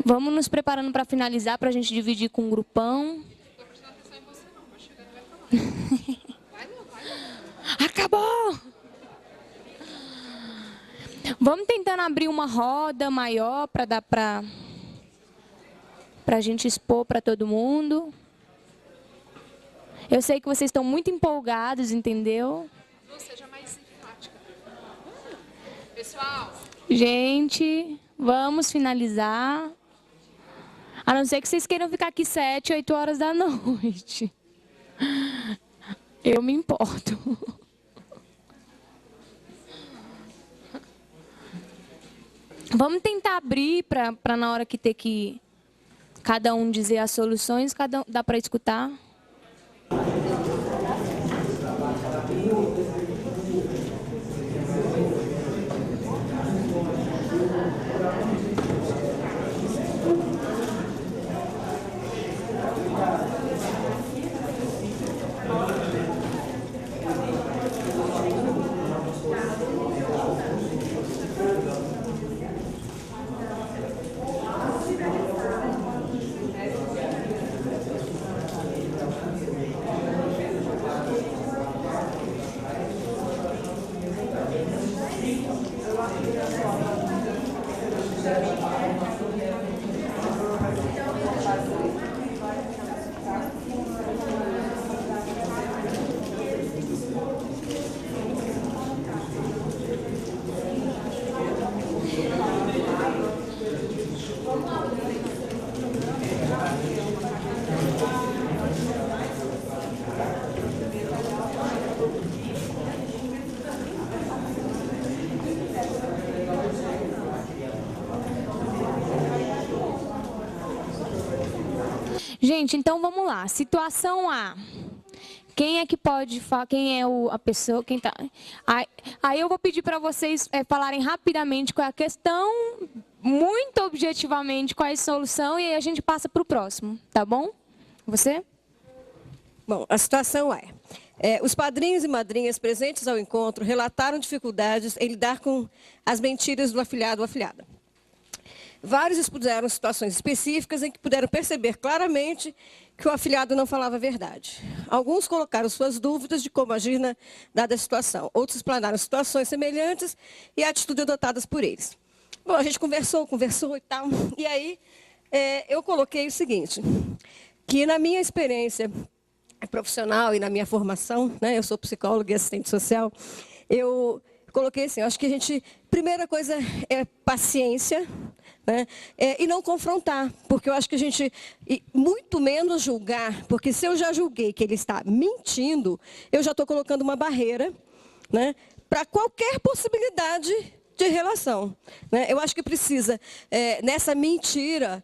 Vamos nos preparando para finalizar, para a gente dividir com um grupão. Acabou! Vamos tentando abrir uma roda maior para dar para a gente expor para todo mundo. Eu sei que vocês estão muito empolgados, entendeu? Seja mais enfática. Pessoal. Gente, vamos finalizar. A não ser que vocês queiram ficar aqui 7, 8 horas da noite. Eu me importo. Vamos tentar abrir para na hora que ter que cada um dizer as soluções, dá para escutar? Gente, então vamos lá. Situação A. Quem é que pode falar? Quem é a pessoa? Quem tá? Aí eu vou pedir para vocês falarem rapidamente qual é a questão, muito objetivamente qual é a solução, e aí a gente passa para o próximo, tá bom? Você? Bom, a situação os padrinhos e madrinhas presentes ao encontro relataram dificuldades em lidar com as mentiras do afilhado ou afilhada. Vários expuseram situações específicas em que puderam perceber claramente que o afilhado não falava a verdade. Alguns colocaram suas dúvidas de como agir na dada situação. Outros explanaram situações semelhantes e atitudes adotadas por eles. Bom, a gente conversou e tal. E aí, eu coloquei o seguinte, que na minha experiência profissional e na minha formação, né, eu sou psicóloga e assistente social, eu coloquei assim, acho que primeira coisa é paciência, né? E não confrontar, porque eu acho que a gente, muito menos julgar, porque se eu já julguei que ele está mentindo, eu já estou colocando uma barreira, né, para qualquer possibilidade de relação. Né? Eu acho que precisa, nessa mentira,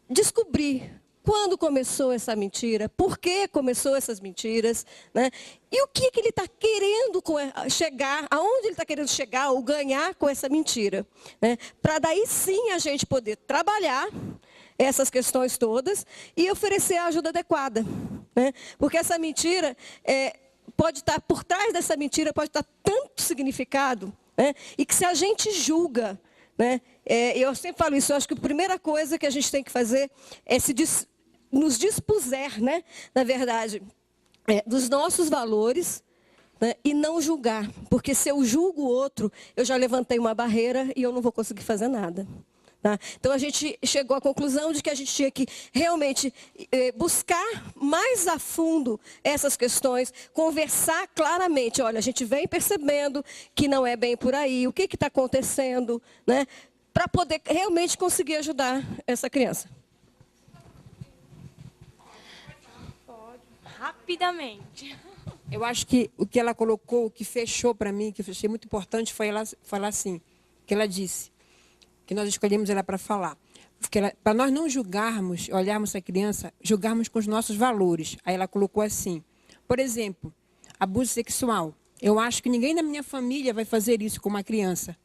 descobrir quando começou essa mentira, por que começou essas mentiras, né? E o que ele está querendo chegar, aonde ele está querendo chegar ou ganhar com essa mentira. Né? Para daí sim a gente poder trabalhar essas questões todas e oferecer a ajuda adequada. Né? Porque essa mentira, pode estar por trás dessa mentira, pode estar tanto significado, né? E que se a gente julga, né? Eu sempre falo isso, eu acho que a primeira coisa que a gente tem que fazer é nos dispuser, né, na verdade, dos nossos valores, né, e não julgar. Porque se eu julgo o outro, eu já levantei uma barreira e eu não vou conseguir fazer nada. Tá? Então, a gente chegou à conclusão de que a gente tinha que realmente buscar mais a fundo essas questões, conversar claramente. Olha, a gente vem percebendo que não é bem por aí, o que está acontecendo, né, para poder realmente conseguir ajudar essa criança. Rapidamente. Eu acho que o que ela colocou, o que fechou para mim, que eu achei muito importante, foi ela falar assim, que ela disse, que nós escolhemos ela para falar. Para nós não julgarmos, olharmos a criança, julgarmos com os nossos valores. Aí ela colocou assim, por exemplo, abuso sexual. Eu acho que ninguém na minha família vai fazer isso com uma criança.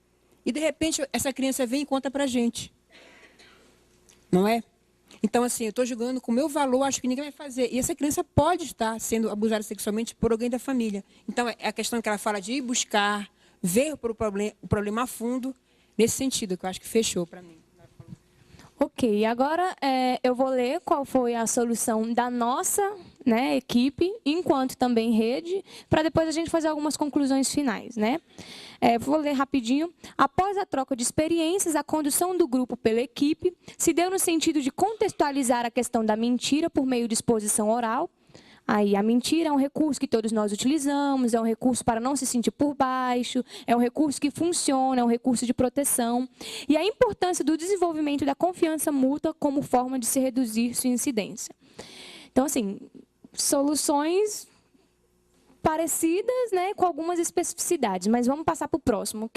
E, de repente, essa criança vem e conta para a gente. Não é? Então, assim, eu estou julgando com o meu valor, acho que ninguém vai fazer. E essa criança pode estar sendo abusada sexualmente por alguém da família. Então, é a questão que ela fala de ir buscar, ver o problema a fundo, nesse sentido, que eu acho que fechou para mim. Ok, agora eu vou ler qual foi a solução da nossa, né, equipe, enquanto também rede, para depois a gente fazer algumas conclusões finais, né? Vou ler rapidinho. Após a troca de experiências, a condução do grupo pela equipe se deu no sentido de contextualizar a questão da mentira por meio de exposição oral. Aí, a mentira é um recurso que todos nós utilizamos, é um recurso para não se sentir por baixo, é um recurso que funciona, é um recurso de proteção. E a importância do desenvolvimento da confiança mútua como forma de se reduzir sua incidência. Então, assim, soluções parecidas, né, com algumas especificidades, mas vamos passar para o próximo.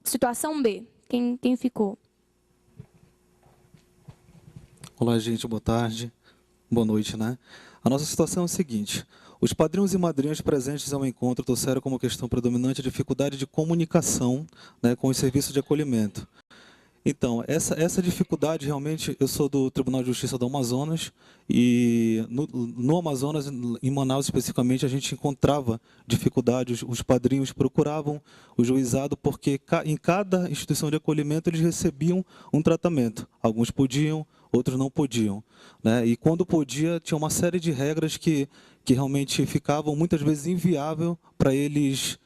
Situação B. Quem ficou? Olá, gente, boa tarde. Boa noite, né? A nossa situação é o seguinte: os padrinhos e madrinhas presentes ao encontro trouxeram como questão predominante a dificuldade de comunicação, né, com os serviços de acolhimento. Então, essa dificuldade, realmente, eu sou do Tribunal de Justiça do Amazonas, e no Amazonas, em Manaus especificamente, a gente encontrava dificuldades, os padrinhos procuravam o juizado, porque em cada instituição de acolhimento eles recebiam um tratamento. Alguns podiam, outros não podiam, né? E quando podia, tinha uma série de regras que realmente ficavam muitas vezes inviável para eles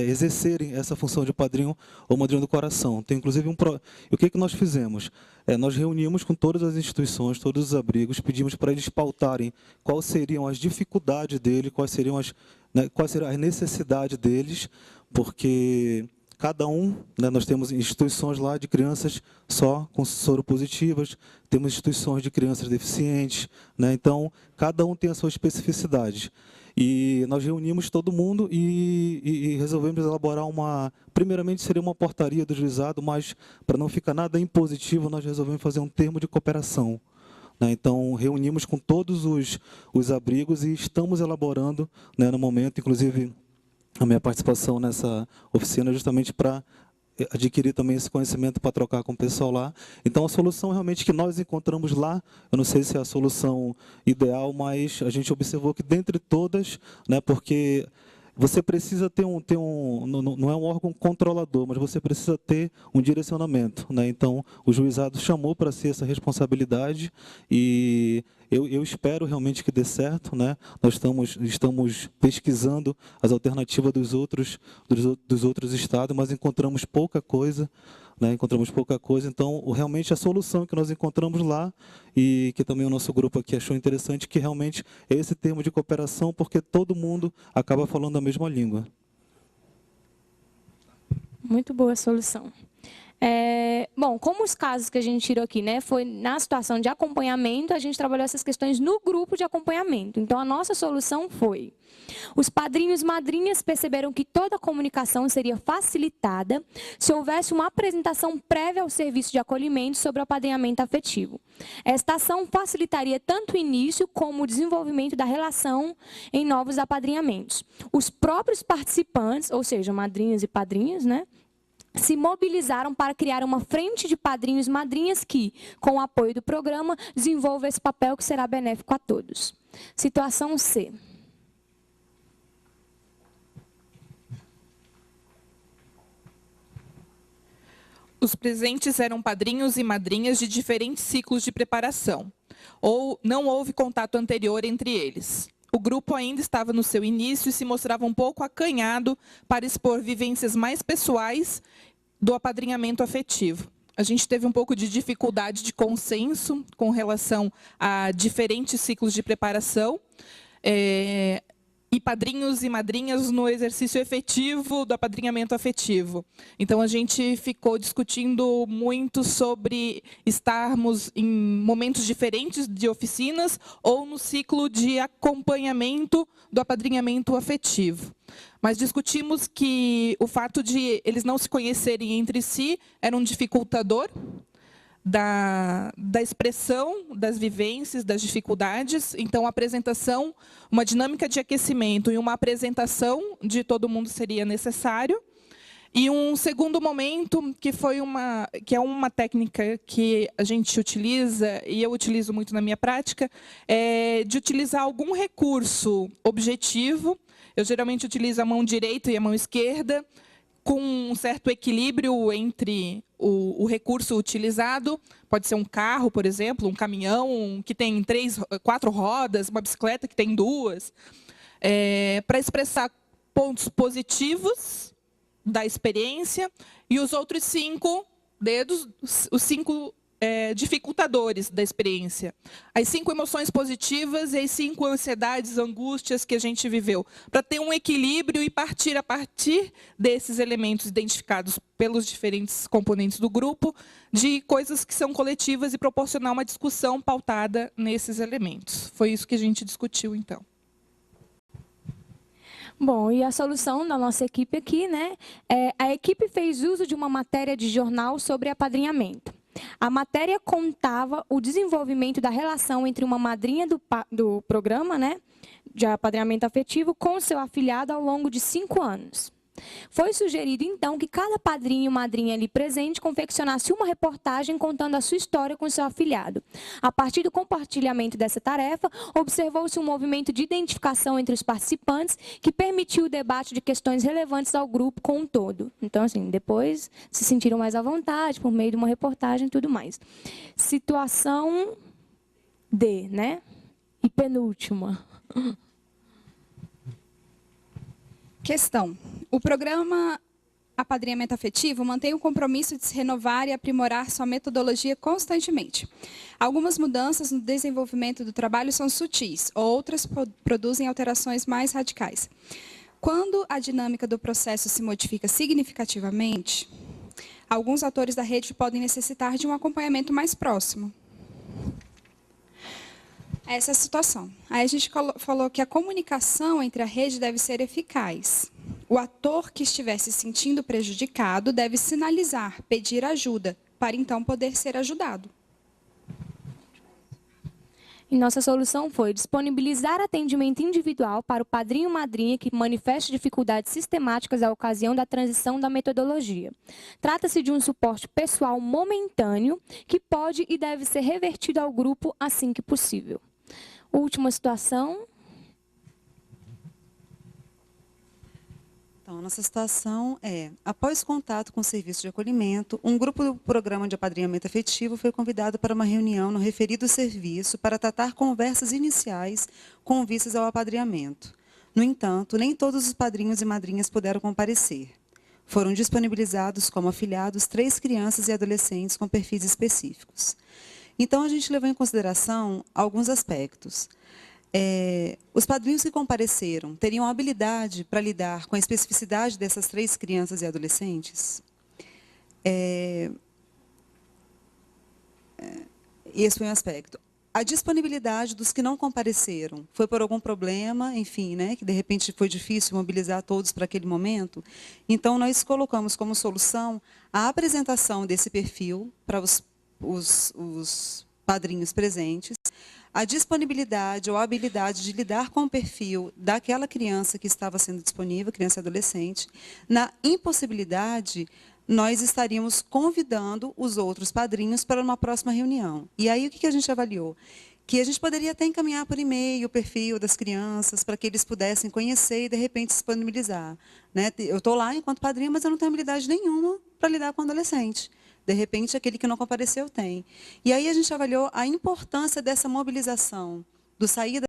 exercerem essa função de padrinho ou madrinha do coração. Tem inclusive o que nós fizemos? Nós reunimos com todas as instituições, todos os abrigos, pedimos para eles pautarem quais seriam as dificuldades deles, quais seriam as necessidades deles, porque cada um, né, nós temos instituições lá de crianças só com soropositivas, temos instituições de crianças deficientes, né, então cada um tem a sua especificidade. E nós reunimos todo mundo e resolvemos elaborar primeiramente seria uma portaria do juizado, mas para não ficar nada impositivo, nós resolvemos fazer um termo de cooperação, né? Então, reunimos com todos os abrigos e estamos elaborando, né, no momento, inclusive a minha participação nessa oficina justamente para adquirir também esse conhecimento para trocar com o pessoal lá. Então, a solução realmente que nós encontramos lá, eu não sei se é a solução ideal, mas a gente observou que dentre todas, né, porque você precisa ter não é um órgão controlador, mas você precisa ter um direcionamento, né? Então, o juizado chamou para si essa responsabilidade e eu espero realmente que dê certo, né? Nós estamos pesquisando as alternativas dos outros estados, mas encontramos pouca coisa, né? Encontramos pouca coisa. Então, realmente a solução que nós encontramos lá e que também o nosso grupo aqui achou interessante, que realmente é esse termo de cooperação, porque todo mundo acaba falando a mesma língua. Muito boa solução. Bom, como os casos que a gente tirou aqui, né, foi na situação de acompanhamento, a gente trabalhou essas questões no grupo de acompanhamento. Então, a nossa solução foi: os padrinhos e madrinhas perceberam que toda a comunicação seria facilitada se houvesse uma apresentação prévia ao serviço de acolhimento sobre o apadrinhamento afetivo. Esta ação facilitaria tanto o início como o desenvolvimento da relação em novos apadrinhamentos. Os próprios participantes, ou seja, madrinhas e padrinhos, né, se mobilizaram para criar uma frente de padrinhos e madrinhas que, com o apoio do programa, desenvolva esse papel que será benéfico a todos. Situação C. Os presentes eram padrinhos e madrinhas de diferentes ciclos de preparação, ou não houve contato anterior entre eles. O grupo ainda estava no seu início e se mostrava um pouco acanhado para expor vivências mais pessoais do apadrinhamento afetivo. A gente teve um pouco de dificuldade de consenso com relação a diferentes ciclos de preparação, e padrinhos e madrinhas no exercício efetivo do apadrinhamento afetivo. Então, a gente ficou discutindo muito sobre estarmos em momentos diferentes de oficinas ou no ciclo de acompanhamento do apadrinhamento afetivo. Mas discutimos que o fato de eles não se conhecerem entre si era um dificultador da expressão das vivências, das dificuldades. Então, a apresentação, uma dinâmica de aquecimento e uma apresentação de todo mundo seria necessário. E um segundo momento, que é uma técnica que a gente utiliza, e eu utilizo muito na minha prática, é de utilizar algum recurso objetivo. Eu geralmente utilizo a mão direita e a mão esquerda, com um certo equilíbrio entre o recurso utilizado, pode ser um carro, por exemplo, um caminhão que tem 4 rodas, uma bicicleta que tem 2, para expressar pontos positivos da experiência e os outros 5 dedos, os 5 dificultadores da experiência. As 5 emoções positivas e as 5 ansiedades, angústias que a gente viveu. Para ter um equilíbrio e partir a partir desses elementos identificados pelos diferentes componentes do grupo, de coisas que são coletivas e proporcionar uma discussão pautada nesses elementos. Foi isso que a gente discutiu, então. Bom, e a solução da nossa equipe aqui, né? A equipe fez uso de uma matéria de jornal sobre apadrinhamento. A matéria contava o desenvolvimento da relação entre uma madrinha do programa, né, de apadrinhamento afetivo, com seu afilhado ao longo de 5 anos. Foi sugerido, então, que cada padrinho e madrinha ali presente confeccionasse uma reportagem contando a sua história com seu afilhado. A partir do compartilhamento dessa tarefa, observou-se um movimento de identificação entre os participantes que permitiu o debate de questões relevantes ao grupo como um todo. Então, assim, depois se sentiram mais à vontade por meio de uma reportagem e tudo mais. Situação D, né? E penúltima. Questão. O programa Apadrinhamento Afetivo mantém o compromisso de se renovar e aprimorar sua metodologia constantemente. Algumas mudanças no desenvolvimento do trabalho são sutis, outras produzem alterações mais radicais. Quando a dinâmica do processo se modifica significativamente, alguns atores da rede podem necessitar de um acompanhamento mais próximo. Essa é a situação. Aí a gente falou que a comunicação entre a rede deve ser eficaz. O ator que estiver se sentindo prejudicado deve sinalizar, pedir ajuda, para então poder ser ajudado. E nossa solução foi disponibilizar atendimento individual para o padrinho ou madrinha que manifeste dificuldades sistemáticas à ocasião da transição da metodologia. Trata-se de um suporte pessoal momentâneo que pode e deve ser revertido ao grupo assim que possível. Última situação. Então, nossa situação é, após contato com o serviço de acolhimento, um grupo do programa de apadrinhamento afetivo foi convidado para uma reunião no referido serviço para tratar conversas iniciais com vistas ao apadrinhamento. No entanto, nem todos os padrinhos e madrinhas puderam comparecer. Foram disponibilizados como afilhados 3 crianças e adolescentes com perfis específicos. Então, a gente levou em consideração alguns aspectos. Os padrinhos que compareceram teriam habilidade para lidar com a especificidade dessas 3 crianças e adolescentes? Esse foi um aspecto. A disponibilidade dos que não compareceram foi por algum problema, enfim, né, que de repente foi difícil mobilizar todos para aquele momento. Então, nós colocamos como solução a apresentação desse perfil para os padrinhos presentes, a disponibilidade ou a habilidade de lidar com o perfil daquela criança que estava sendo disponível, criança e adolescente. Na impossibilidade, nós estaríamos convidando os outros padrinhos para uma próxima reunião. E aí, o que a gente avaliou? Que a gente poderia até encaminhar por e-mail o perfil das crianças para que eles pudessem conhecer e, de repente, disponibilizar. Né? Eu estou lá enquanto padrinho, mas eu não tenho habilidade nenhuma para lidar com adolescente. De repente, aquele que não compareceu tem. E aí a gente avaliou a importância dessa mobilização, do saída